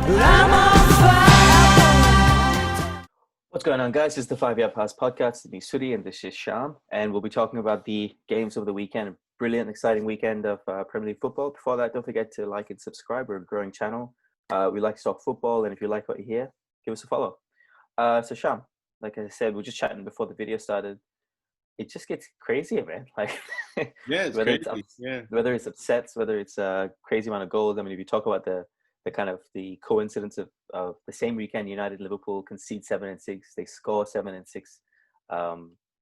What's going on, guys? It's the 5 Yard Pass podcast. It's me, Suddy, and this is Shyam. And we'll be talking about the games of the weekend. Brilliant, exciting weekend of Premier League football. Before that, don't forget to like and subscribe. We're a growing channel. We like to talk football, and if you like what you hear, give us a follow. So Shyam, like I said, we were just chatting before the video started. It just gets crazier, man. Like, yeah, it's whether crazy. whether it's upsets, whether it's a crazy amount of goals. I mean, if you talk about the kind of the coincidence of the same weekend, United and Liverpool concede 7 and 6, they score 7 and 6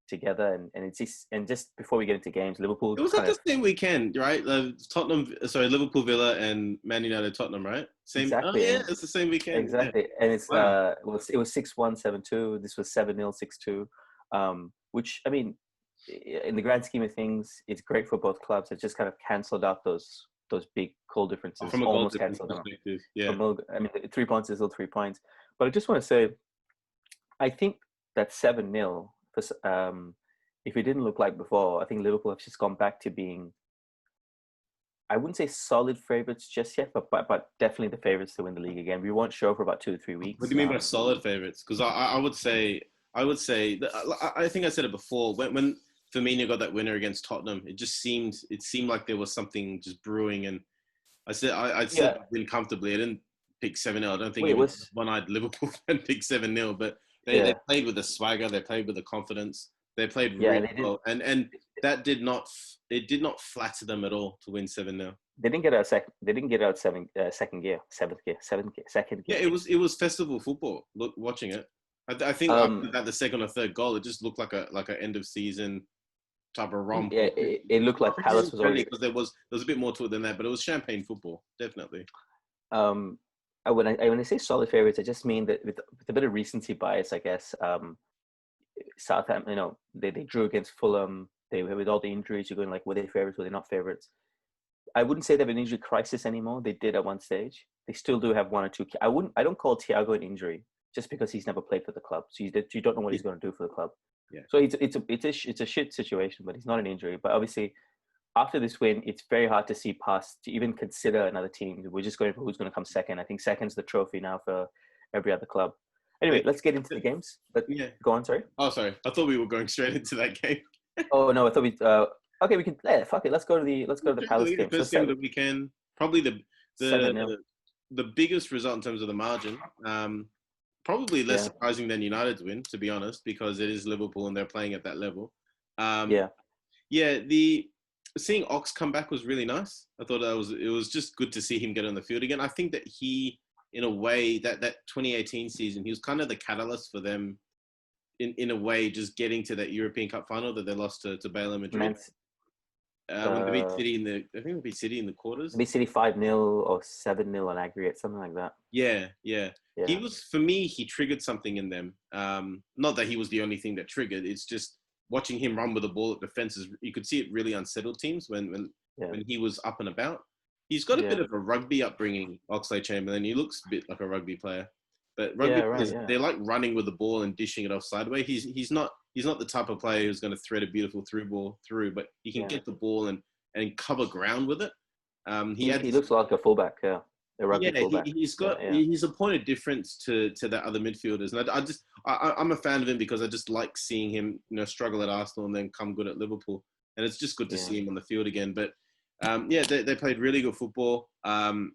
together, and it's just before we get into games, Liverpool. It was like the same weekend, right? Liverpool, Villa, and Man United, Tottenham, right? Same. Exactly. Oh yeah, it's the same weekend. Exactly, yeah. and it's Wow. it was 6-1, 7-2. This was 7-0, 6-2. Which, I mean, in the grand scheme of things, it's great for both clubs. It just kind of cancelled out those big goal differences. From a Almost goal cancelled them. perspective, yeah. I mean, 3 points is still 3 points. But I just want to say, I think that 7-0, if it didn't look like before, I think Liverpool have just gone back to being, I wouldn't say solid favourites just yet, but definitely the favourites to win the league again. We weren't sure for about 2 to 3 weeks. What do you mean by solid favourites? Because I would say, I think I said it before, when Firmino got that winner against Tottenham, it seemed like there was something just brewing, and I said win comfortably. I didn't pick 7-0. I don't think it was one-eyed Liverpool fan picked 7-0, but they played with a swagger, they played with a confidence, they played really well, and that did not flatter them at all to win 7-0. They didn't get out second gear. Yeah, it was festival football. Look, watching it, I think after that, the second or third goal, it just looked like a end of season type of romp. Yeah, it looked like Palace was already, because there was a bit more to it than that, but it was champagne football, definitely. When I say solid favourites, I just mean that with a bit of recency bias, I guess. Southampton, they drew against Fulham. They with all the injuries, you're going like, were they favourites? Were they not favourites? I wouldn't say they have an injury crisis anymore. They did at one stage. They still do have one or two. I don't call Thiago an injury just because he's never played for the club. So you don't know what he's going to do for the club. Yeah. So it's a shit situation, but he's not an injury. But obviously, after this win, it's very hard to see past, to even consider another team. We're just going for who's going to come second. I think second's the trophy now for every other club. Anyway, let's get into the games. Go on, sorry. Oh, sorry. I thought we were going straight into that game. Oh no, I thought we. Okay, we can. Fuck it. Let's go to the Palace game. First game of the weekend, probably the biggest result in terms of the margin. Probably less surprising than United's win, to be honest, because it is Liverpool and they're playing at that level. Seeing Ox come back was really nice. I thought it was just good to see him get on the field again. I think that he, in a way, that 2018 season, he was kind of the catalyst for them, in a way, just getting to that European Cup final that they lost to Bayern Madrid. When they beat City I think they beat City in the quarters. They beat City 5-0 or 7-0 on aggregate, something like that. Yeah. He was, for me, he triggered something in them. Not that he was the only thing that triggered. It's just watching him run with the ball at defenses. You could see it really unsettled teams when he was up and about. He's got a bit of a rugby upbringing, Oxlade-Chamberlain. He looks a bit like a rugby player. But rugby they like running with the ball and dishing it off sideways. He's not the type of player who's going to thread a beautiful through ball through, but he can get the ball and cover ground with it. He looks like a fullback, a rugby fullback. He's a point of difference to the other midfielders, and I'm a fan of him because I just like seeing him struggle at Arsenal and then come good at Liverpool, and it's just good to see him on the field again. But they played really good football. Some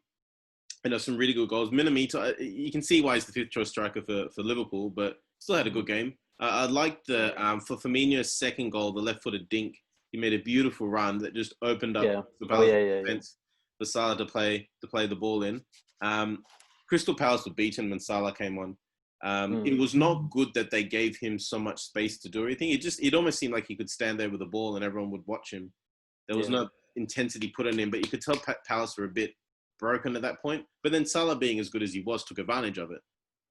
really good goals. Minamino, you can see why he's the fifth choice striker for Liverpool, but still had a good game. I liked for Firmino's second goal, the left-footed dink. He made a beautiful run that just opened up the defense for Salah to play the ball in. Crystal Palace were beaten when Salah came on. It was not good that they gave him so much space to do everything. It almost seemed like he could stand there with the ball and everyone would watch him. There was no intensity put in him, but you could tell Palace were a bit broken at that point. But then Salah, being as good as he was, took advantage of it.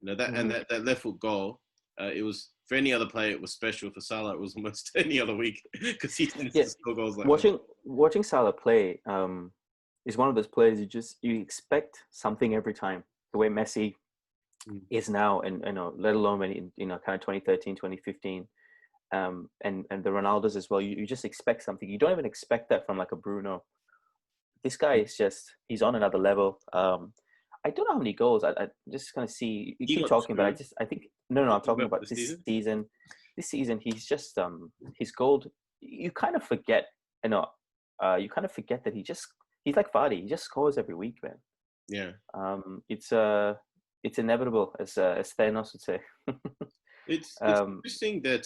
And that left foot goal, it was, for any other player, it was special. For Salah, it was almost any other week because he tends to score goals like that. Watching Salah play is one of those players you expect something every time. The way Messi is now, and let alone when kind of 2013, 2015, and the Ronaldos as well. You just expect something. You don't even expect that from like a Bruno. This guy is he's on another level. I don't know how many goals. I just kind of see you He keep got talking, but two. I think no. I'm talking For about the this season. season. This season, he's just his goal. You kind of forget, you kind of forget that he's like Vardy. He just scores every week, man. Yeah. It's inevitable, as Thanos would say. It's interesting that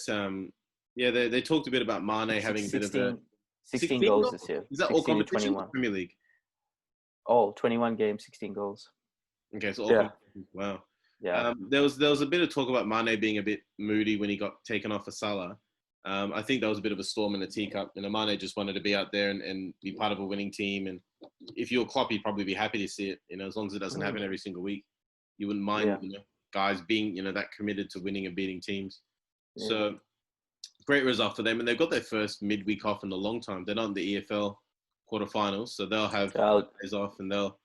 they talked a bit about Mane having a bit of a 16 goals goals? this year. Is that all 16 to competitions? 21. Premier League. Oh, 21 games, 16 goals. Okay, so all Yeah. competitions. Wow. Yeah. There was a bit of talk about Mane being a bit moody when he got taken off for Salah. I think that was a bit of a storm in the teacup. Mane just wanted to be out there and be part of a winning team. And if you're Klopp, you'd probably be happy to see it. As long as it doesn't happen every single week, you wouldn't mind. Yeah. Guys being that committed to winning and beating teams. Yeah. So great result for them, and they've got their first midweek off in a long time. They're not in the EFL quarterfinals, so they'll have days off and they'll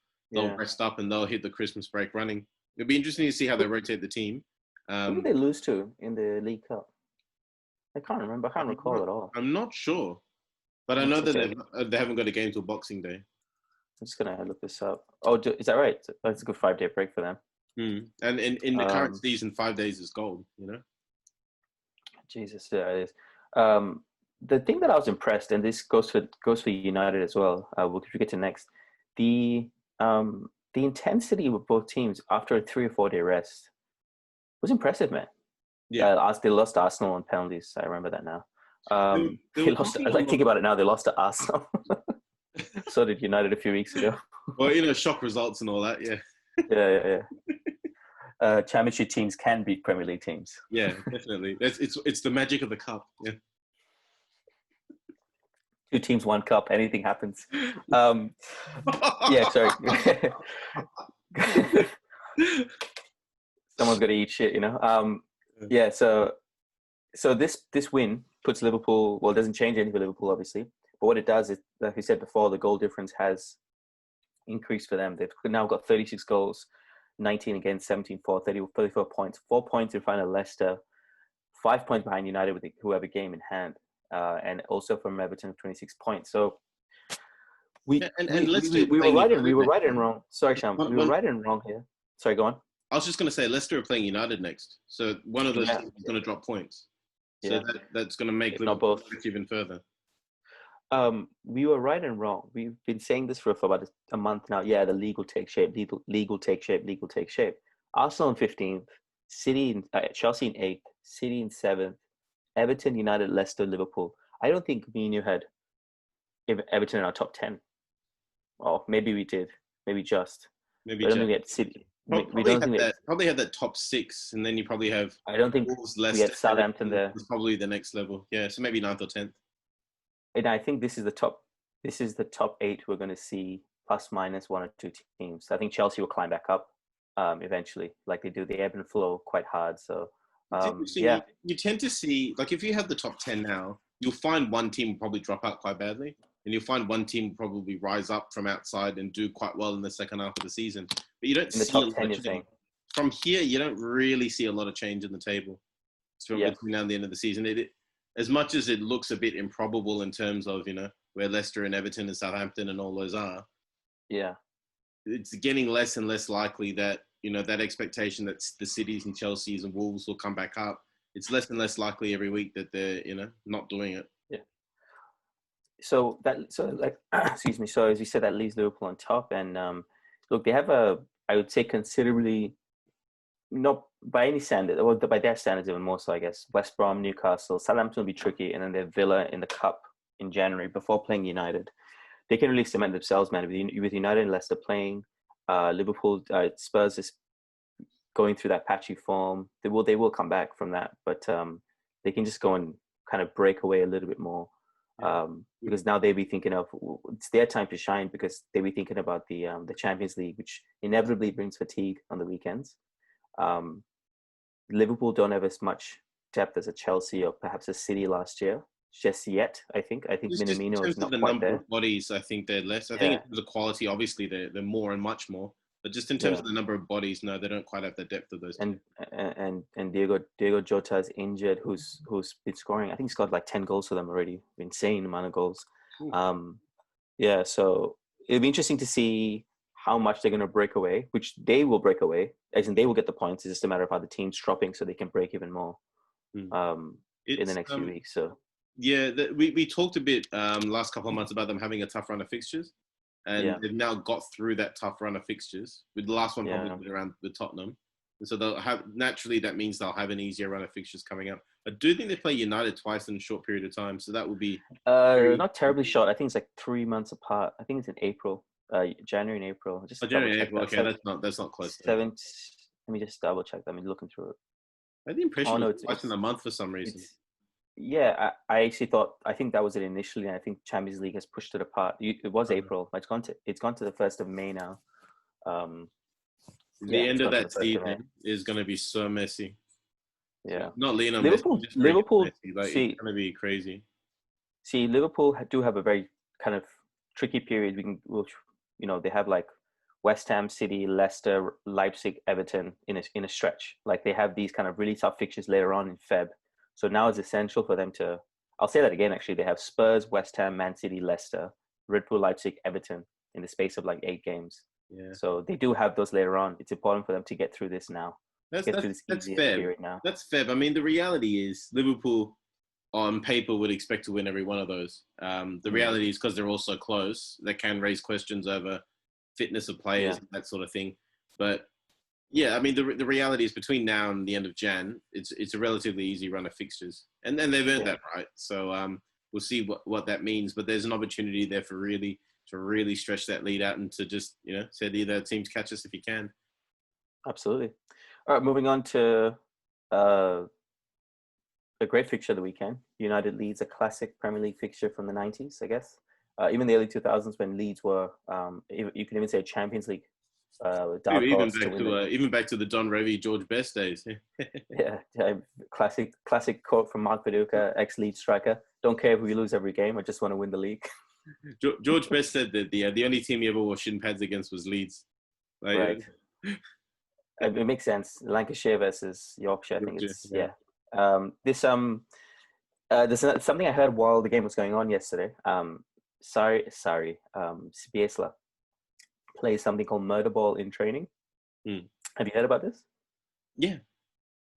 rest up and they'll hit the Christmas break running. It'll be interesting to see how they rotate the team. Who did they lose to in the League Cup? I can't remember. I can't recall at all. I'm not sure, but I know that they haven't got a game till Boxing Day. I'm just gonna look this up. Oh, is that right? That's a good 5-day break for them. And in the current season, 5 days is gold. Jesus, yeah, it is. The thing that I was impressed, and this goes for United as well. We'll get to next. The intensity with both teams after a 3 or 4 day rest was impressive, man. Yeah, they lost to Arsenal on penalties. I remember that now. They lost. Think about it now. They lost to Arsenal. So did United a few weeks ago. Well, shock results and all that. Yeah. Yeah. Championship teams can beat Premier League teams. Yeah, definitely. It's the magic of the cup. Yeah. 2 teams, 1 cup. Anything happens. Yeah, sorry. Someone's got to eat shit, Yeah. So this win puts Liverpool. Well, it doesn't change anything for Liverpool, obviously. But what it does is, like we said before, the goal difference has increased for them. They've now got 36 goals, 19 against 17 for 34 points, 4 points in front of Leicester, 5 points behind United with whoever game in hand, and also from Everton 26 points. So we were right and wrong. Sorry, Shyam. We were right and wrong here. Sorry, go on. I was just going to say Leicester are playing United next, so one of those teams is going to drop points. So that's going to make Liverpool even further. We were right and wrong. We've been saying this for about a month now. Yeah, the league will take shape. League will take shape. Arsenal in 15th, Chelsea in 8th, City in 7th, Everton, United, Leicester, Liverpool. I don't think me and you had Everton in our top 10. Oh, maybe we did. Maybe just. Maybe I don't think we had City. Probably had that top 6, and then you probably have. I don't think Wolves, we Leicester, had Southampton there. It's probably the next level. Yeah, so maybe 9th or 10th. And I think this is the top 8 we're going to see, plus minus 1 or 2 teams. I think Chelsea will climb back up eventually, like they do. They ebb and flow quite hard. So you tend to see, like, if you have the top 10 now, you'll find one team will probably drop out quite badly, and you'll find one team will probably rise up from outside and do quite well in the second half of the season. But you don't see the top 10. You're saying from here, you don't really see a lot of change in the table. So between now and the end of the season, as much as it looks a bit improbable in terms of, where Leicester and Everton and Southampton and all those are, it's getting less and less likely that, that expectation that the Cities and Chelseas and Wolves will come back up. It's less and less likely every week that they're, not doing it. Yeah. So excuse me. So as you said, that leaves Liverpool on top. And look, they have I would say considerably, not by any standard, or by their standards even more so, I guess, West Brom, Newcastle, Southampton will be tricky, and then they're Villa in the Cup in January before playing United. They can really cement themselves, man. With United and Leicester playing, Liverpool, Spurs is going through that patchy form. They will come back from that, but they can just go and kind of break away a little bit more, because now they'll be thinking of, it's their time to shine, because they'll be thinking about the Champions League, which inevitably brings fatigue on the weekends. Liverpool don't have as much depth as a Chelsea or perhaps a City last year, just yet. I think Minamino is not quite there. In terms of the number of bodies, I think they're less. I think in terms of quality, obviously they're more and much more. But just in terms of the number of bodies, no, they don't quite have the depth of those. And Diego Jota is injured, who's been scoring. I think he's got like 10 goals for them already. Insane amount of goals. So it'll be interesting to see how much they're going to break away, which they will break away, as in they will get the points. It's just a matter of how the team's dropping so they can break even more in the next few weeks. So yeah, we talked a bit last couple of months about them having a tough run of fixtures, and they've now got through that tough run of fixtures. With the last one probably around the Tottenham, and so they'll have naturally that means they'll have an easier run of fixtures coming up. I do think they play United twice in a short period of time, so that would be not terribly short. I think it's like 3 months apart. I think it's in April, January and April. Just January and April. Okay, that's not close. Let me just double check. I'm looking through it. I had the impression it was twice in a month for some reason. Yeah, I actually thought. I think that was it initially, and I think Champions League has pushed it apart. It was April. It's gone to the 1st of May now. The end of that season is going to be so messy. Yeah, not Lionel Liverpool. Messi, Liverpool. Messi. Like, it's going to be crazy. See, Liverpool do have a very kind of tricky period. They have like West Ham, City, Leicester, Leipzig, Everton in a stretch. Like they have these kind of really tough fixtures later on in Feb. So now it's essential for them to. I'll say that again. Actually, they have Spurs, West Ham, Man City, Leicester, Red Bull, Leipzig, Everton in the space of like 8 games. Yeah. So they do have those later on. It's important for them to get through this now. That's fair. That's fair. I mean, the reality is Liverpool on paper would expect to win every one of those. The reality is because they're all so close, they can raise questions over fitness of players and that sort of thing. But yeah, I mean, the reality is between now and the end of Jan, it's a relatively easy run of fixtures, and they've earned that right. So we'll see what that means. But there's an opportunity there to really stretch that lead out and to just said either teams catch us if you can. Absolutely. All right, moving on to a great fixture of the weekend. United Leeds, a classic Premier League fixture from the 90s, I guess. Even the early 2000s when Leeds were, you can even say Champions League. Even back to the Don Revie, George Best days. yeah, classic quote from Mark Viduka, ex-Leeds striker. Don't care if we lose every game, I just want to win the league. George Best said that the only team he ever wore shin pads against was Leeds. Right. It makes sense. Lancashire versus Yorkshire. I think it's there's something I heard while the game was going on yesterday. Spiesler plays something called murder ball in training. Have you heard about this? Yeah.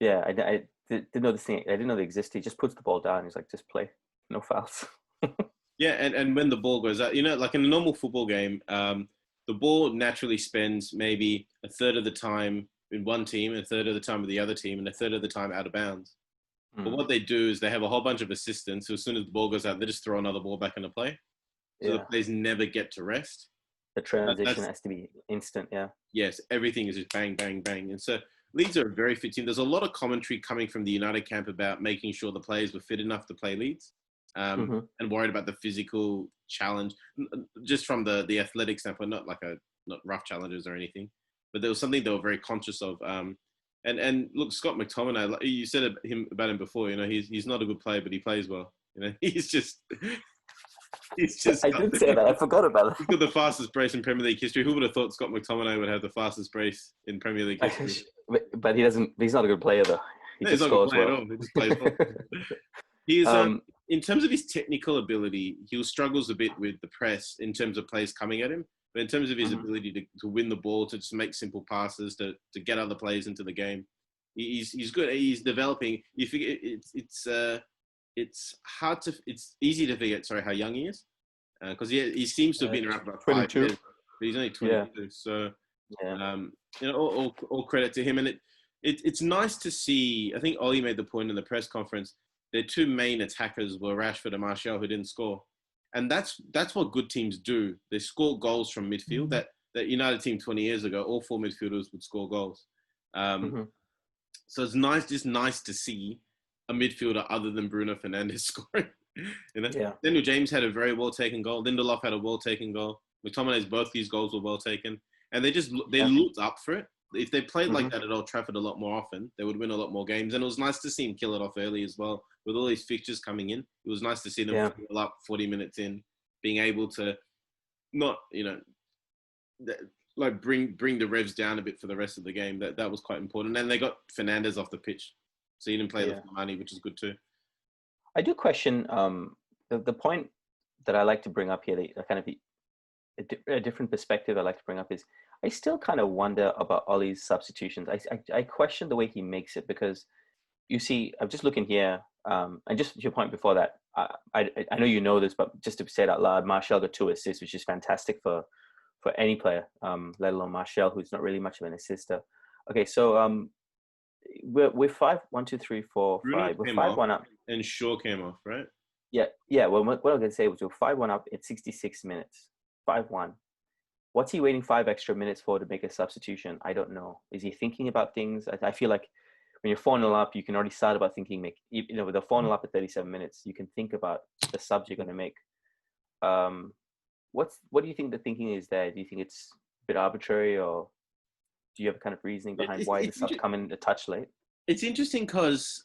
I didn't know this thing. I didn't know they existed. He just puts the ball down. He's like, just play, no fouls. Yeah, and when the ball goes out, like in a normal football game, the ball naturally spends maybe a third of the time in one team, a third of the time with the other team, and a third of the time out of bounds. But what they do is they have a whole bunch of assistants who, as soon as the ball goes out, they just throw another ball back into play. So the players never get to rest. The transition has to be instant, Yes, everything is just bang, bang, bang. And so Leeds are a very fit team. There's a lot of commentary coming from the United camp about making sure the players were fit enough to play Leeds. And worried about the physical challenge, just from the athletic standpoint, not rough challenges or anything, but there was something they were very conscious of. And look, Scott McTominay, you said about him before. He's not a good player, but he plays well. He's just. I did say that. I forgot about it. He's got the fastest brace in Premier League history. Who would have thought Scott McTominay would have the fastest brace in Premier League history? But he doesn't. He's not a good player, though. He's not a good player at all. He just plays well. He is. In terms of his technical ability, he struggles a bit with the press in terms of players coming at him. But in terms of his ability to win the ball, to just make simple passes, to get other players into the game, he's good. He's developing. You figure it's easy to forget. Sorry, how young he is, because he seems to have been around for about 5 years, but he's only 22. So all credit to him. And it's nice to see. I think Ollie made the point in the press conference. Their 2 main attackers were Rashford and Martial, who didn't score. And that's what good teams do. They score goals from midfield. That United team 20 years ago, all 4 midfielders would score goals. So it's nice to see a midfielder other than Bruno Fernandes scoring. Daniel James had a very well-taken goal. Lindelof had a well-taken goal. McTominay's both these goals were well-taken. And they looked up for it. If they played like that at Old Trafford a lot more often, they would win a lot more games. And it was nice to see him kill it off early as well. With all these fixtures coming in, it was nice to see them fill up 40 minutes in, being able to not, bring the revs down a bit for the rest of the game. That was quite important. And they got Fernandes off the pitch, so he didn't play the money, which is good too. I do question the point that I like to bring up here. That kind of a different perspective I'd like to bring up is I still kind of wonder about Ollie's substitutions. I question the way he makes it because you see, I'm just looking here, and just to your point before that, I know you know this, but just to say it out loud, Martial got 2 assists, which is fantastic for any player, let alone Martial, who's not really much of an assister. Okay, so we're 5, 1, 2, 3, 4, Bruno 5. We're came 5-1 off up. and Shaw came off, right? Yeah. Well, what I was gonna say was we're 5-1 up at 66 minutes. 5-1. What's he waiting 5 extra minutes for to make a substitution? I don't know. Is he thinking about things? I feel like when you're 4-0 up, you can already start about thinking, with a 4-0 up at 37 minutes, you can think about the subs you're going to make. What do you think the thinking is there? Do you think it's a bit arbitrary, or do you have a kind of reasoning behind why the subs come in a touch late? It's interesting because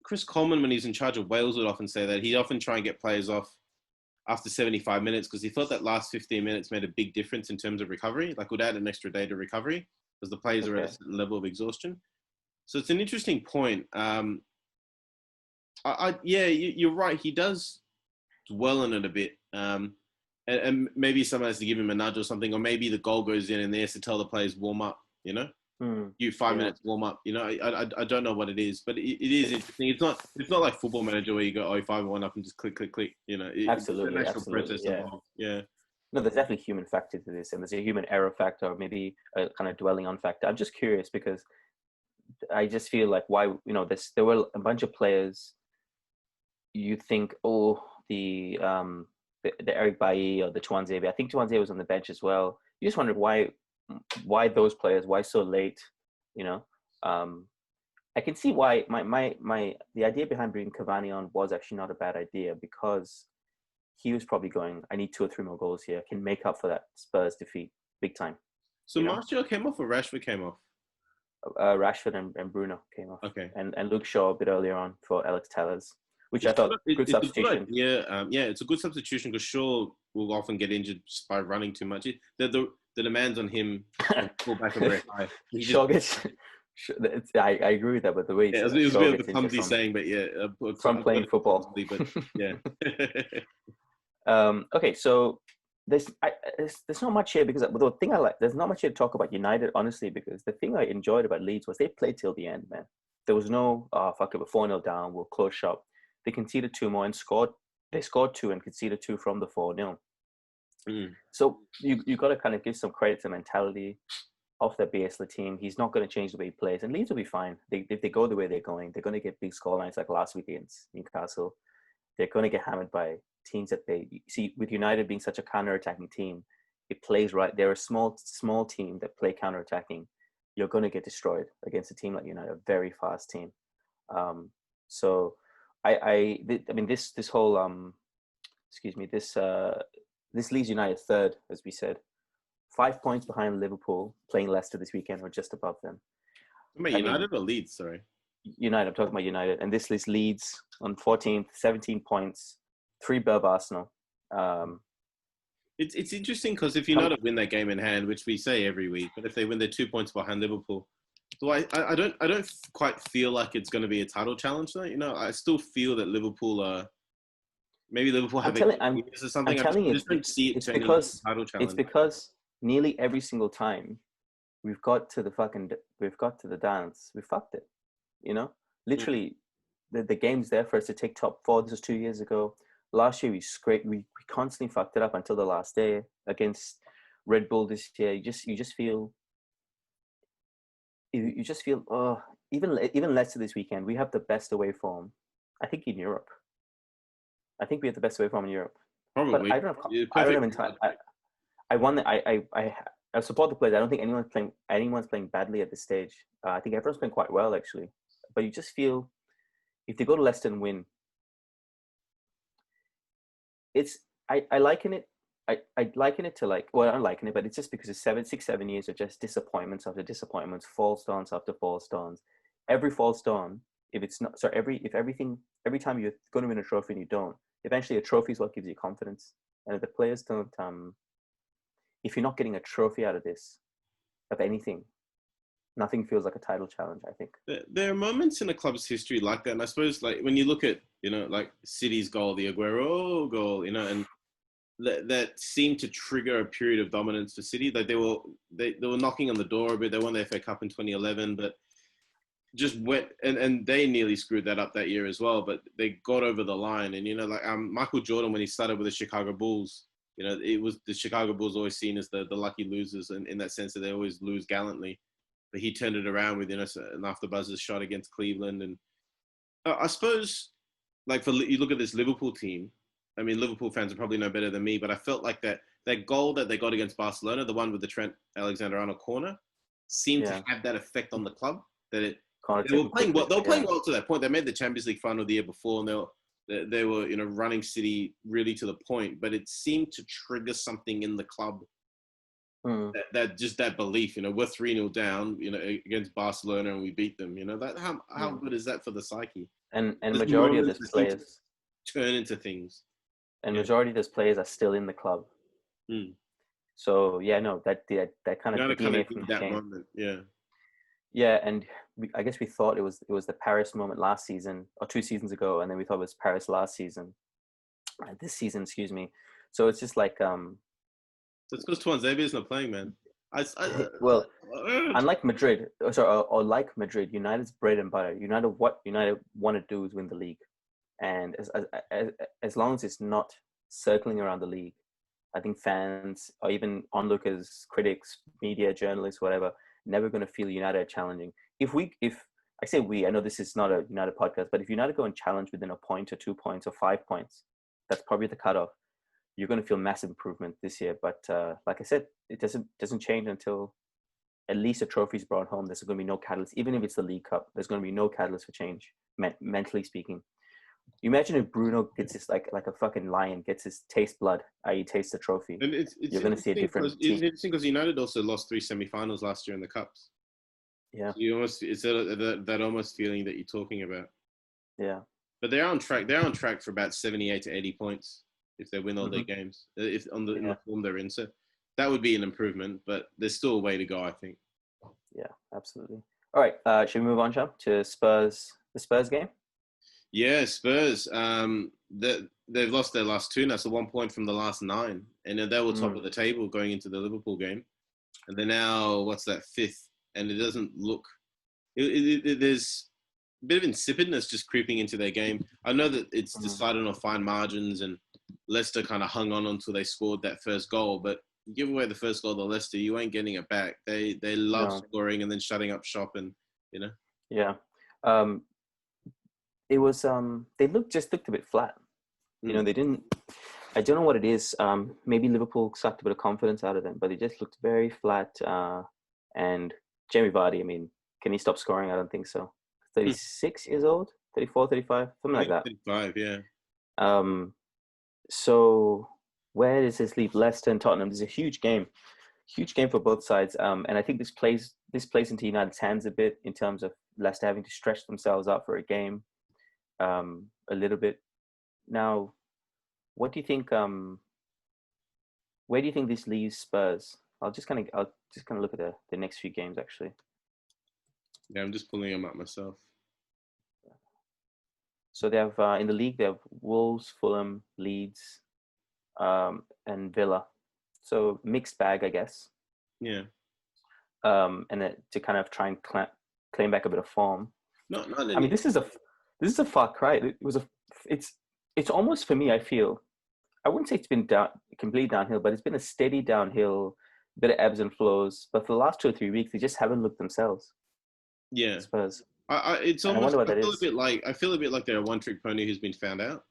Chris Coleman, when he's in charge of Wales, would often say that he'd often try and get players off after 75 minutes because he thought that last 15 minutes made a big difference in terms of recovery, like would add an extra day to recovery because the players are at a certain level of exhaustion. So it's an interesting point. You're right. He does dwell on it a bit. And maybe someone has to give him a nudge or something, or maybe the goal goes in and they have to tell the players warm up, you 5 minutes warm up, I don't know what it is, but it is interesting. It's not like Football Manager where you go, 5-1 up and just click, Absolutely. It's an actual process involved. Yeah. No, there's definitely human factor to this, and there's a human error factor, or maybe a kind of dwelling on factor. I'm just curious because I just feel like why, there were a bunch of players you think, the Eric Bailly or the Tuanzebe. I think Tuanzebe was on the bench as well. You just wondered why those players, why so late, I can see why the idea behind bringing Cavani on was actually not a bad idea because he was probably going, I need 2 or 3 more goals here, can make up for that Spurs defeat big time. So Martial came off or Rashford came off? Rashford and Bruno came off. Okay. And Luke Shaw a bit earlier on for Alex Telles, which I thought good substitution. It's a good substitution because Shaw will often get injured just by running too much. The demands on him pull back are very high. Shaw gets. I agree with that, but the way it was a bit of a clumsy saying, but from playing football. But yeah. Okay, so there's not much here because the thing I like, there's not much here to talk about United, honestly, because the thing I enjoyed about Leeds was they played till the end, man. There was no, fuck it, we're 4-0 down, we'll close shop. They conceded 2 more and they scored 2 and conceded 2 from the 4-0. So you got to kind of give some credit to the mentality of the Bielsa team. He's not going to change the way he plays, and Leeds will be fine. If they go the way they're going, they're going to get big scorelines like last week against Newcastle. They're going to get hammered by teams that they see. With United being such a counter-attacking team, it plays right. They're a small team that play counter-attacking. You're going to get destroyed against a team like United, a very fast team. So I mean this whole this leaves United third, as we said, 5 points behind Liverpool, playing Leicester this weekend, or just above them. United or Leeds? Sorry, United. I'm talking about United, and this leaves Leeds on 14th, 17 points, 3 above Arsenal. It's interesting because if United win that game in hand, which we say every week, but if they win, they're 2 points behind Liverpool. So I don't quite feel like it's going to be a title challenge though. I still feel that Liverpool are. Maybe Liverpool have something. I just don't see it it's turning because, into a title challenge. It's because nearly every single time we've got to the dance, we fucked it. Literally, the game's there for us to take top 4. This was 2 years ago. Last year we constantly fucked it up until the last day against Red Bull this year. You just feel even Leicester this weekend. We have the best away form, I think, in Europe. I think we have the best away form in Europe. Probably. But I don't have time. I support the players. I don't think anyone's playing badly at this stage. I think everyone's playing quite well, actually. But you just feel if they go to Leicester and win, I liken it. I liken it to I'm liking it, but it's just because it's 6-7 years of just disappointments after disappointments, false dawns after false dawns. Every false dawn, every time you're going to win a trophy and you don't, eventually a trophy is what gives you confidence. And if the players don't, if you're not getting a trophy out of this, of anything, nothing feels like a title challenge, I think. There are moments in a club's history like that. And I suppose when you look at, like City's goal, the Aguero goal, and that seemed to trigger a period of dominance for City. Like they were knocking on the door a bit. They won the FA Cup in 2011, but just went and they nearly screwed that up that year as well. But they got over the line. And like Michael Jordan, when he started with the Chicago Bulls, it was the Chicago Bulls always seen as the lucky losers, and in that sense that they always lose gallantly. But he turned it around with an after buzzers shot against Cleveland, and I suppose like you look at this Liverpool team. I mean, Liverpool fans are probably no better than me, but I felt like that goal that they got against Barcelona, the one with the Trent Alexander-Arnold corner, seemed to have that effect on the club. That they were playing well. They were playing well to that point. They made the Champions League final the year before, and they were running City really to the point. But it seemed to trigger something in the club. That just that belief. We're 3-0 down. Against Barcelona, and we beat them. That how good is that for the psyche? And majority of these players turn into things. And majority of those players are still in the club. So that kind of DNA from the game. Moment. Yeah, and I guess we thought it was the Paris moment last season or 2 seasons ago, and then we thought it was Paris last season, this season, excuse me. So it's just like It's because Tuanzebe is not playing, man. Well, unlike Madrid, or like Madrid, United's bread and butter. What United want to do is win the league. And as long as it's not circling around the league, I think fans or even onlookers, critics, media, journalists, whatever, never going to feel United challenging. If I say we, I know this is not a United podcast, but if United go and challenge within a point or 2 points or 5 points, that's probably the cutoff. You're going to feel massive improvement this year. But like I said, it doesn't change until at least a trophy's brought home. There's going to be no catalyst, even if it's the League Cup. There's going to be no catalyst for change, mentally speaking. You imagine if Bruno gets this like a fucking lion gets his taste blood, i.e. taste the trophy. And you're going to see a different team. It's interesting because United also lost 3 semi-finals last year in the Cups. Yeah. So it's that almost feeling that you're talking about. Yeah. But they're on track. They're on track for about 78 to 80 points if they win all their games. If in the form they're in. So that would be an improvement, but there's still a way to go, I think. Yeah, absolutely. All right. Should we move on, Shyam, to the Spurs game? Yeah, Spurs. They've lost their last 2 now, so 1 point from the last 9, and they were top of the table going into the Liverpool game, and they're now 5th, and it doesn't look. There's a bit of insipidness just creeping into their game. I know that it's decided on fine margins, and Leicester kind of hung on until they scored that first goal, but give away the first goal to Leicester, you ain't getting it back. They love scoring and then shutting up shop, and Yeah. It was they looked a bit flat. They didn't. I don't know what it is. Maybe Liverpool sucked a bit of confidence out of them, but they just looked very flat. And Jamie Vardy, I mean, can he stop scoring? I don't think so. 36 years old, 34, 35, something like that. 35, yeah. So where does this leave Leicester and Tottenham? There's a huge game for both sides. And I think this plays into United's hands a bit in terms of Leicester having to stretch themselves out for a game. A little bit. Now, what do you think? Where do you think this leaves Spurs? I'll just kind of look at the next few games actually. Yeah, I'm just pulling them up myself. So they have in the league they have Wolves, Fulham, Leeds, and Villa. So mixed bag, I guess. Yeah. And then to kind of try and claim back a bit of form. Not I mean, this is a far cry. It's almost, for me, I feel, I wouldn't say it's been completely downhill, but it's been a steady downhill, bit of ebbs and flows. But for the last 2 or 3 weeks, they just haven't looked themselves. Yeah, Spurs. It's almost. I feel a bit like they're a one-trick pony who's been found out.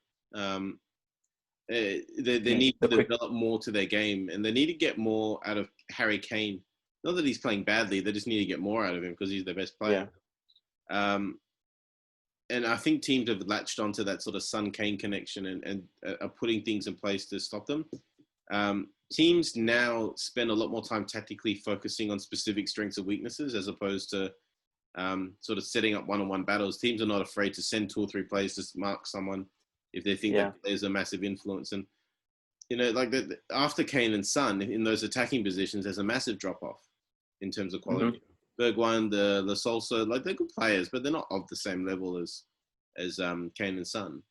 They need to develop more to their game, and they need to get more out of Harry Kane. Not that he's playing badly; they just need to get more out of him because he's their best player. Yeah. And I think teams have latched onto that sort of Son-Kane connection and are putting things in place to stop them. Teams now spend a lot more time tactically focusing on specific strengths and weaknesses as opposed to sort of setting up one-on-one battles. Teams are not afraid to send 2 or 3 players to mark someone if they think that there's a massive influence. And, after Kane and Son, in those attacking positions, there's a massive drop-off in terms of quality. Mm-hmm. Bergwijn, the Solskjaer, they're good players, but they're not of the same level as Kane and Son.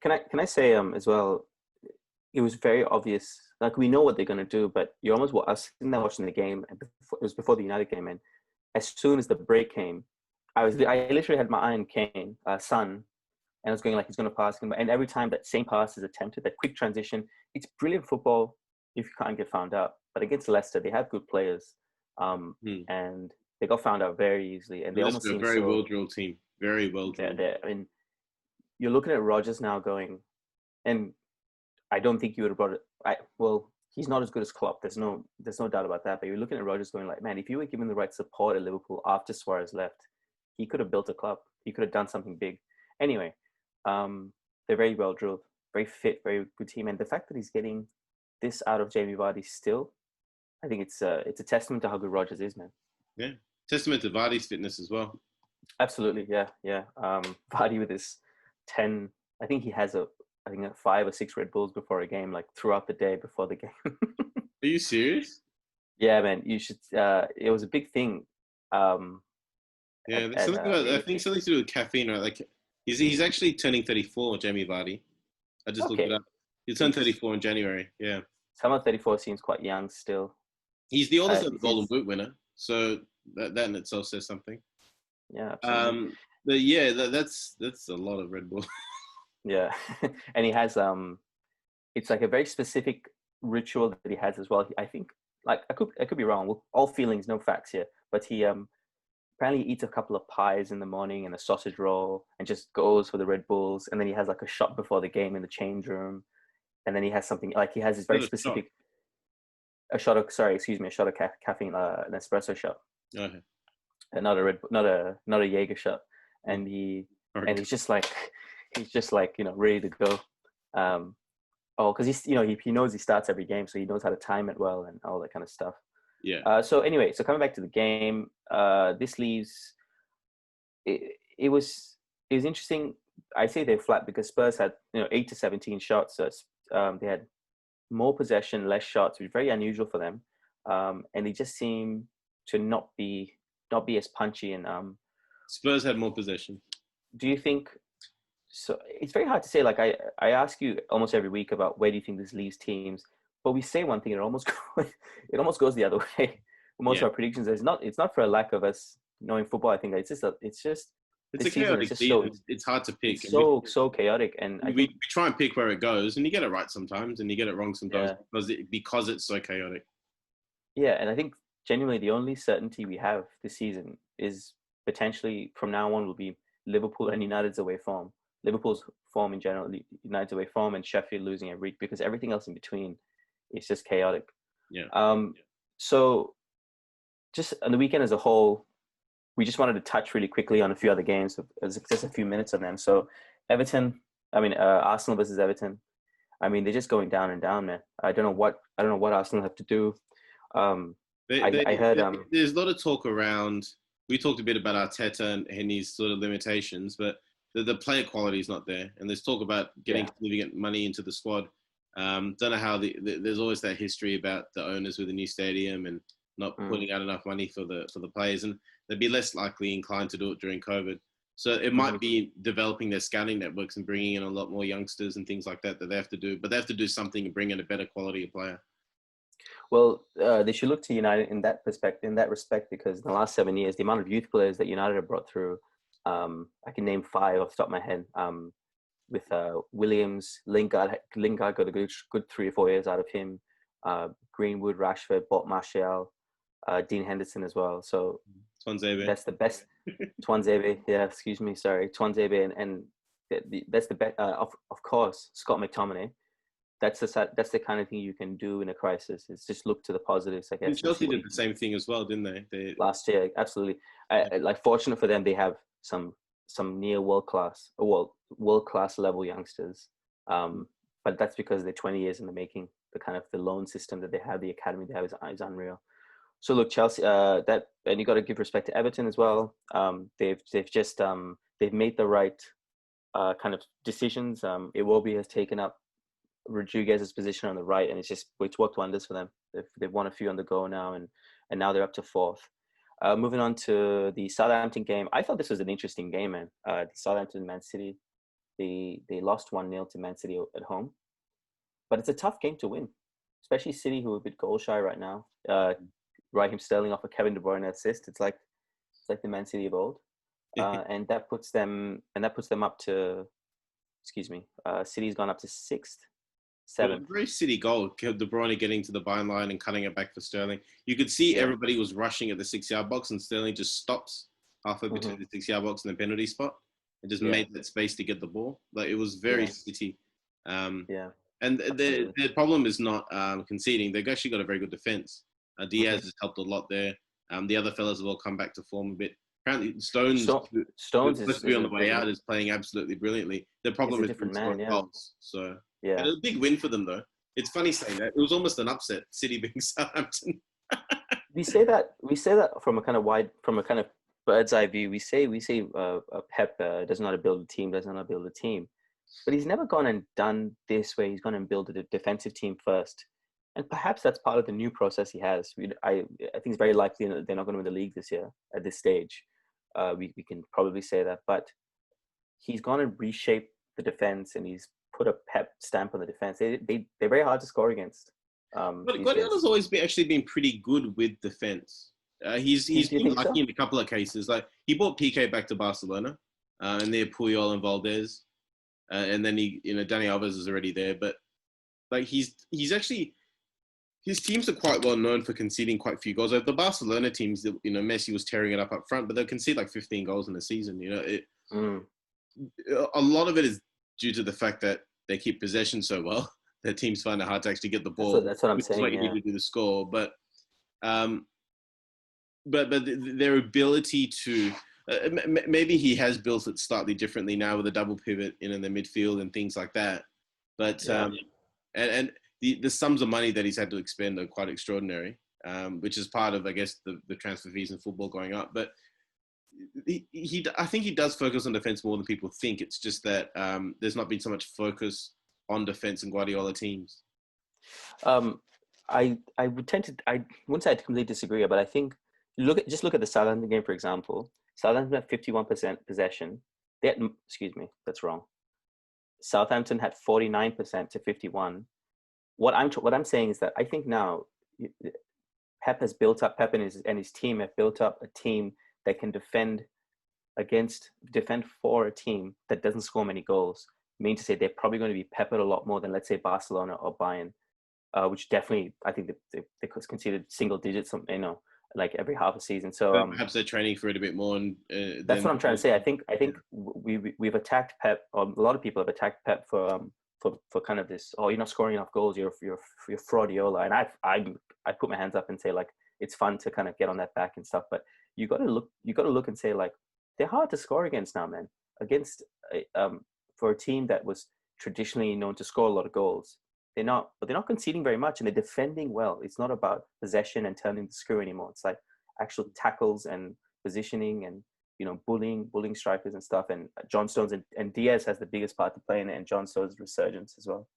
Can I say as well? it was very obvious. Like we know what they're going to do, but you almost I was sitting there watching the game, and it was before the United game, and as soon as the break came, I literally had my eye on Kane, Son, and I was going like he's going to pass him, and every time that same pass is attempted, that quick transition, it's brilliant football if you can't get found out. But against Leicester, they have good players, and they got found out very easily, and they almost Leicester, a seem very so. well drilled team, very well drilled. I mean, you're looking at Rodgers now going, and I don't think you would have brought it. Well, he's not as good as Klopp. There's no doubt about that. But you're looking at Rodgers going like, man, if you were given the right support at Liverpool after Suarez left, he could have built a club. He could have done something big. Anyway, they're very well drilled, very fit, very good team, and the fact that he's getting this out of Jamie Vardy still, I think it's a testament to how good Rodgers is, man. Yeah, testament to Vardy's fitness as well. Absolutely, yeah. Vardy with his 10, I think he has 5 or 6 Red Bulls before a game, like throughout the day before the game. Are you serious? Yeah, man. You should. It was a big thing. Yeah, there's something about, I think something to do with caffeine, right? Like he's actually turning 34, Jamie Vardy. I just looked it up. He turned 34 in January. Yeah. Someone 34 seems quite young still. He's the oldest Golden Boot winner, so that in itself says something. Yeah, absolutely. But yeah, that's a lot of Red Bull. Yeah, and he has it's like a very specific ritual that he has as well. I think, like, I could be wrong. All feelings, no facts here. But he apparently eats a couple of pies in the morning and a sausage roll, and just goes for the Red Bulls. And then he has like a shot before the game in the change room, and then he has something like he has this very specific. A shot of caffeine, an espresso shot. Okay. And not a Jaeger shot, and he's just like ready to go. Because he knows he starts every game, so he knows how to time it well and all that kind of stuff. Yeah. So anyway, coming back to the game, this leaves. It was interesting. I say they're flat because Spurs had 8 to 17 shots. So they had more possession, less shots, which is very unusual for them, and they just seem to not be as punchy. And Spurs had more possession. Do you think? So it's very hard to say. Like I ask you almost every week about where do you think this leaves teams, but we say one thing and it almost goes the other way. Most of our predictions, it's not for a lack of us knowing football. I think it's a chaotic season. It's hard to pick. It's so chaotic, and we try and pick where it goes, and you get it right sometimes, and you get it wrong sometimes because it's so chaotic. Yeah, and I think genuinely the only certainty we have this season is potentially from now on will be Liverpool and United's away form. Liverpool's form in general, United's away form, and Sheffield losing every week, because everything else in between is just chaotic. Yeah. So just on the weekend as a whole, we just wanted to touch really quickly on a few other games, just a few minutes on them. So Arsenal versus Everton. I mean, they're just going down and down, man. I don't know what Arsenal have to do. I heard there's a lot of talk around. We talked a bit about Arteta and his sort of limitations, but the player quality is not there. And there's talk about getting significant money into the squad. Don't know how there's always that history about the owners with a new stadium and not putting out enough money for the players, and they'd be less likely inclined to do it during COVID. So it might be developing their scouting networks and bringing in a lot more youngsters and things like that they have to do. But they have to do something and bring in a better quality of player. Well, they should look to United in that respect, because in the last 7 years, the amount of youth players that United have brought through, I can name 5 off the top of my head. With Williams, Lingard got a good 3 or 4 years out of him. Greenwood, Rashford, bought Martial, Dean Henderson as well. So Tuanzebe. That's the best. Tuanzebe, Tuanzebe, and that's the best. Of course, Scott McTominay. That's the kind of thing you can do in a crisis. It's just look to the positives, I guess. And Chelsea did the same thing as well, didn't they? Last year, absolutely. Fortunate for them, they have some near world class level youngsters. But that's because they're 20 years in the making. The loan system that they have, the academy they have is unreal. So look, Chelsea, and you got to give respect to Everton as well. They've made the right kind of decisions. Iwobi has taken up Rodriguez's position on the right, and it's worked wonders for them. They've won a few on the go now, and now they're up to 4th. Moving on to the Southampton game, I thought this was an interesting game, man. The Southampton Man City, they lost 1-0 to Man City at home. but it's a tough game to win, especially City, who are a bit goal shy right now. Raheem Sterling off a Kevin De Bruyne assist. It's like the Man City of old, and that puts them up to. Excuse me. City's gone up to 6th, 7th. Very City goal. De Bruyne getting to the byline and cutting it back for Sterling. You could see everybody was rushing at the 6-yard box, and Sterling just stops halfway between the 6-yard box and the penalty spot, and just made that space to get the ball. Like, it was very City. And their problem is not conceding. They've actually got a very good defense. Diaz has helped a lot there. The other fellas have all come back to form a bit. Apparently, Stones is supposed to be on the way out, is playing absolutely brilliantly. The problem is scoring goals. So it was a big win for them, though. It's funny saying that. It was almost an upset, City being Southampton. we say that from a kind of bird's eye view. We say Pep doesn't know how to build a team, but he's never gone and done this where he's gone and build a defensive team first. And perhaps that's part of the new process he has. I think it's very likely that they're not going to win the league this year at this stage. We can probably say that, but he's gone and reshaped the defense, and he's put a Pep stamp on the defense. They're very hard to score against. But Guardiola's always been pretty good with defense. He's been lucky in a couple of cases. Like, he brought PK back to Barcelona, and they're Puyol and Valdez, and then Dani Alves is already there. But like, he's actually. His teams are quite well known for conceding quite a few goals. Like the Barcelona teams, Messi was tearing it up front, but they'll concede like 15 goals in a season. A lot of it is due to the fact that they keep possession so well. Their teams find it hard to actually get the ball. That's what I'm saying. That's what you need to do to score. But their ability to maybe he has built it slightly differently now with a double pivot in the midfield and things like that. But and the sums of money that he's had to expend are quite extraordinary, which is part of, I guess, the transfer fees in football going up. But I think he does focus on defense more than people think. It's just that there's not been so much focus on defense in Guardiola teams. I wouldn't say I completely disagree, but I think look at the Southampton game, for example. Southampton had 51% possession. That's wrong. Southampton had 49% to 51%. What I'm saying is that I think now Pep and his team have built up a team that can defend for a team that doesn't score many goals. I mean to say they're probably going to be peppered a lot more than, let's say, Barcelona or Bayern, which definitely I think they conceded single digits, like every half a season. So perhaps they're training for it a bit more. And that's what I'm trying to say. I think we've attacked Pep, or a lot of people have attacked Pep for kind of this, you're not scoring enough goals, you're fraudiola. And I put my hands up and say, like, it's fun to kind of get on that back and stuff, but you got to look and say, like, they're hard to score against now, man. Against for a team that was traditionally known to score a lot of goals, they're not conceding very much, and they're defending well. It's not about possession and turning the screw anymore. It's like actual tackles and positioning and bullying strikers and stuff. And John Stones and Diaz has the biggest part to play in it, and John Stones' resurgence as well.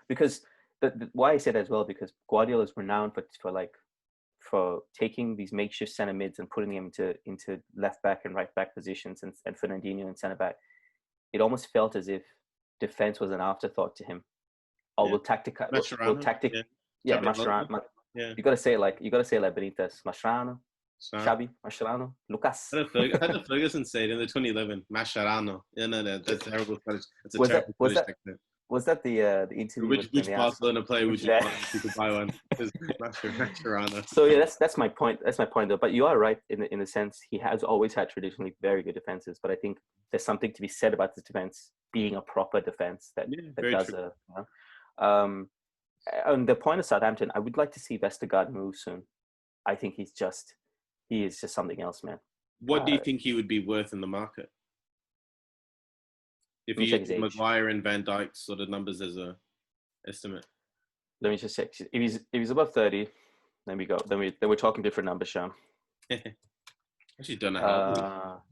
Because why I said as well, because Guardiola is renowned for taking these makeshift centre mids and putting them into left back and right back positions, and Fernandinho in centre back. It almost felt as if defense was an afterthought to him. Mascherano. You got to say it like Benitez. Mascherano. Xabi, Mascherano, Lucas. How did Ferguson say it in the 2011? Mascherano. Yeah, no, that's terrible. That's a terrible British accent. Was that the interview? Which Barcelona player would you buy if you could buy one? Mascherano. So yeah, that's my point. That's my point, though. But you are right in the sense he has always had traditionally very good defenses. But I think there's something to be said about this defense being a proper defense that does. On the point of Southampton, I would like to see Vestergaard move soon. I think he is just something else, man. What do you think he would be worth in the market? If you use Maguire and Van Dijk sort of numbers as a estimate. Let me just check. If he's above 30, then we go. Then we're talking different numbers, Shyam. Actually, don't know how.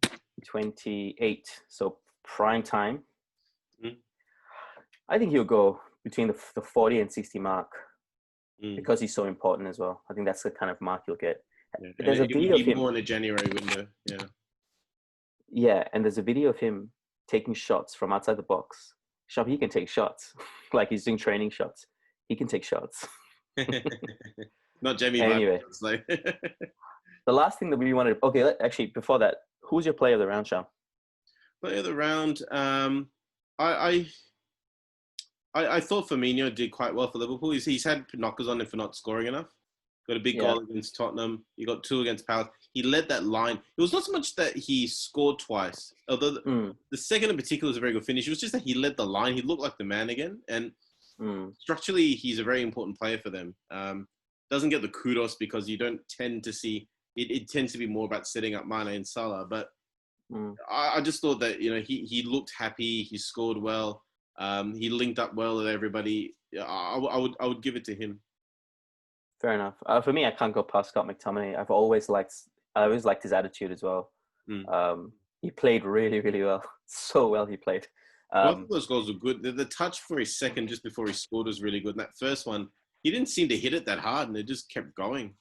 28. So prime time. Mm. I think he'll go between the 40 and 60 mark because he's so important as well. I think that's the kind of mark you'll get. Yeah. There's a video of him more in the January window. Yeah. Yeah, and there's a video of him taking shots from outside the box, Shab, he can take shots. Like he's doing training shots. He can take shots. Not Jamie Anyway, Vardy. the last thing that we wanted. Okay, actually, before that, who's your player of the round, Sham? Player of the round. I thought Firmino did quite well for Liverpool. He's had knockers on him for not scoring enough. Got a big goal against Tottenham. He got 2 against Palace. He led that line. It was not so much that he scored twice, although the second in particular was a very good finish. It was just that he led the line. He looked like the man again. And structurally, he's a very important player for them. Doesn't get the kudos because you don't tend to see it. It tends to be more about setting up Mane and Salah. But I just thought that he looked happy. He scored well. He linked up well with everybody. I would give it to him. Fair enough. For me, I can't go past Scott McTominay. I always liked his attitude as well. He played really, really well. So well he played. Both of those goals were good. The touch for his second just before he scored was really good. And that first one, he didn't seem to hit it that hard, and it just kept going.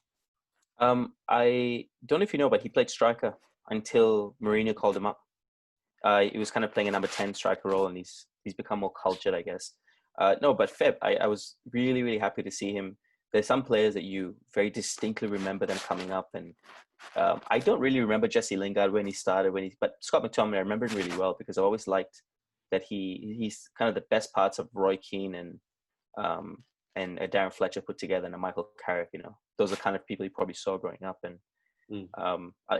I don't know if you know, but he played striker until Mourinho called him up. He was kind of playing a number 10 striker role, and he's become more cultured, I guess. No, but Feb, I was really, really happy to see him. There's some players that you very distinctly remember them coming up, and I don't really remember Jesse Lingard when he started. But Scott McTominay, I remember him really well because I always liked that he's kind of the best parts of Roy Keane and Darren Fletcher put together, and a Michael Carrick. Those are kind of people he probably saw growing up, and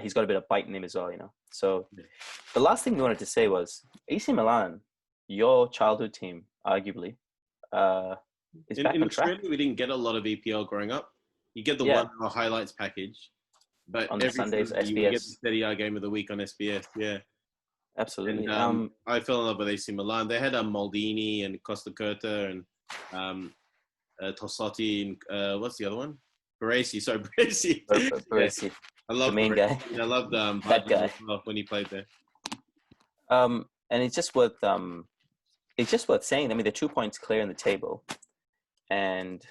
he's got a bit of bite in him as well. So the last thing we wanted to say was AC Milan, your childhood team, arguably. In Australia, we didn't get a lot of EPL growing up. You get the 1 hour highlights package, but on the Sundays, SBS. You get the Steady Eye game of the week on SBS. Yeah, absolutely. And, I fell in love with AC Milan. They had Maldini and Costa Curta and Tossotti and what's the other one? Baresi. Sorry, Baresi. Baresi. Yeah. I love the main guy. I loved that guy when he played there. And it's just worth saying. I mean, they're 2 points clear in the table, and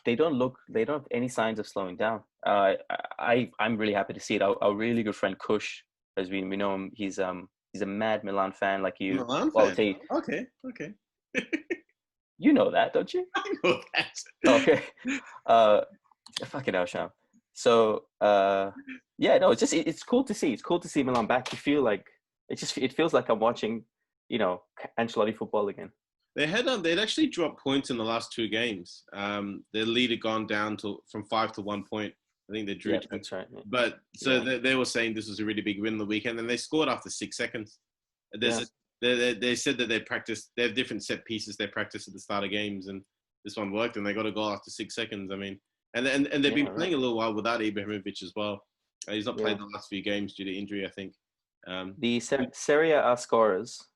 they don't have any signs of slowing down. I'm really happy to see it. Our really good friend Kush, as we know him, he's a mad Milan fan like you. Milan fan? Okay. You know that, don't you? I know that. Okay. Fucking hell, Sham. So it's cool to see. It's cool to see Milan back. You feel like it feels like I'm watching, Ancelotti football again. They'd actually dropped points in the last 2 games. Their lead had gone down from 5 to 1 point. I think they drew. Yeah, that's right. Yeah. But they were saying this was a really big win on the weekend, and they scored after 6 seconds. They said that they have different set pieces they practice at the start of games, and this one worked, and they got a goal after 6 seconds. I mean, and they've been playing a little while without Ibrahimovic as well. He's not played the last few games due to injury, I think. The Serie A scorers,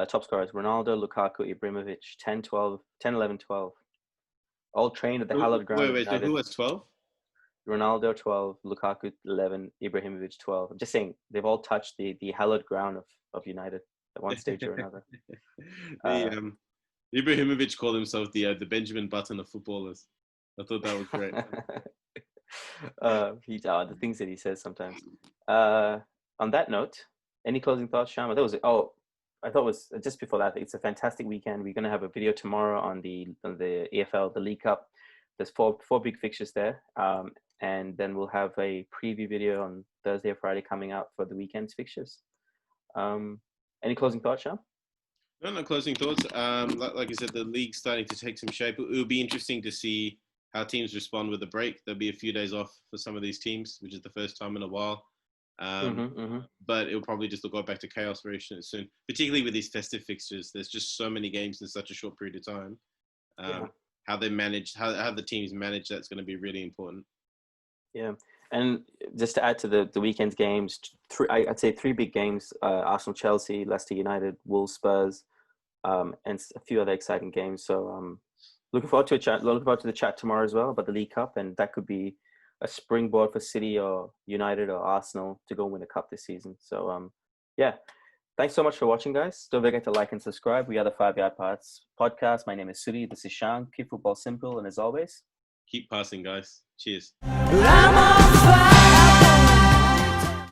top scorers, Ronaldo, Lukaku, Ibrahimovic, 10, 12, 10, 11, 12. All trained at the hallowed ground. Wait, so who has 12? Ronaldo, 12, Lukaku, 11, Ibrahimovic, 12. I'm just saying, they've all touched the hallowed ground of United at one stage or another. Ibrahimovic called himself the Benjamin Button of footballers. I thought that was great. The things that he says sometimes. On that note, any closing thoughts, Shyam? I thought it was just before that. It's a fantastic weekend. We're going to have a video tomorrow on the EFL, the League Cup. There's four big fixtures there, and then we'll have a preview video on Thursday or Friday coming out for the weekend's fixtures. Any closing thoughts, Shyam? No closing thoughts. Like I said, the league's starting to take some shape. It will be interesting to see how teams respond with the break. There'll be a few days off for some of these teams, which is the first time in a while. But it'll probably just go back to chaos very soon, particularly with these festive fixtures. There's just so many games in such a short period of time. How the teams manage that's going to be really important. Yeah, and just to add to the weekend's games, I'd say 3 big games: Arsenal, Chelsea, Leicester United, Wolves, Spurs, and a few other exciting games. So looking forward to the chat tomorrow as well about the League Cup, and that could be a springboard for City or United or Arsenal to go win a cup this season. So thanks so much for watching, guys. Don't forget to like and subscribe. We are the 5 Yard Pass podcast. My name is Suddy. This is Shyam. Keep football simple, and as always, keep passing, guys. Cheers.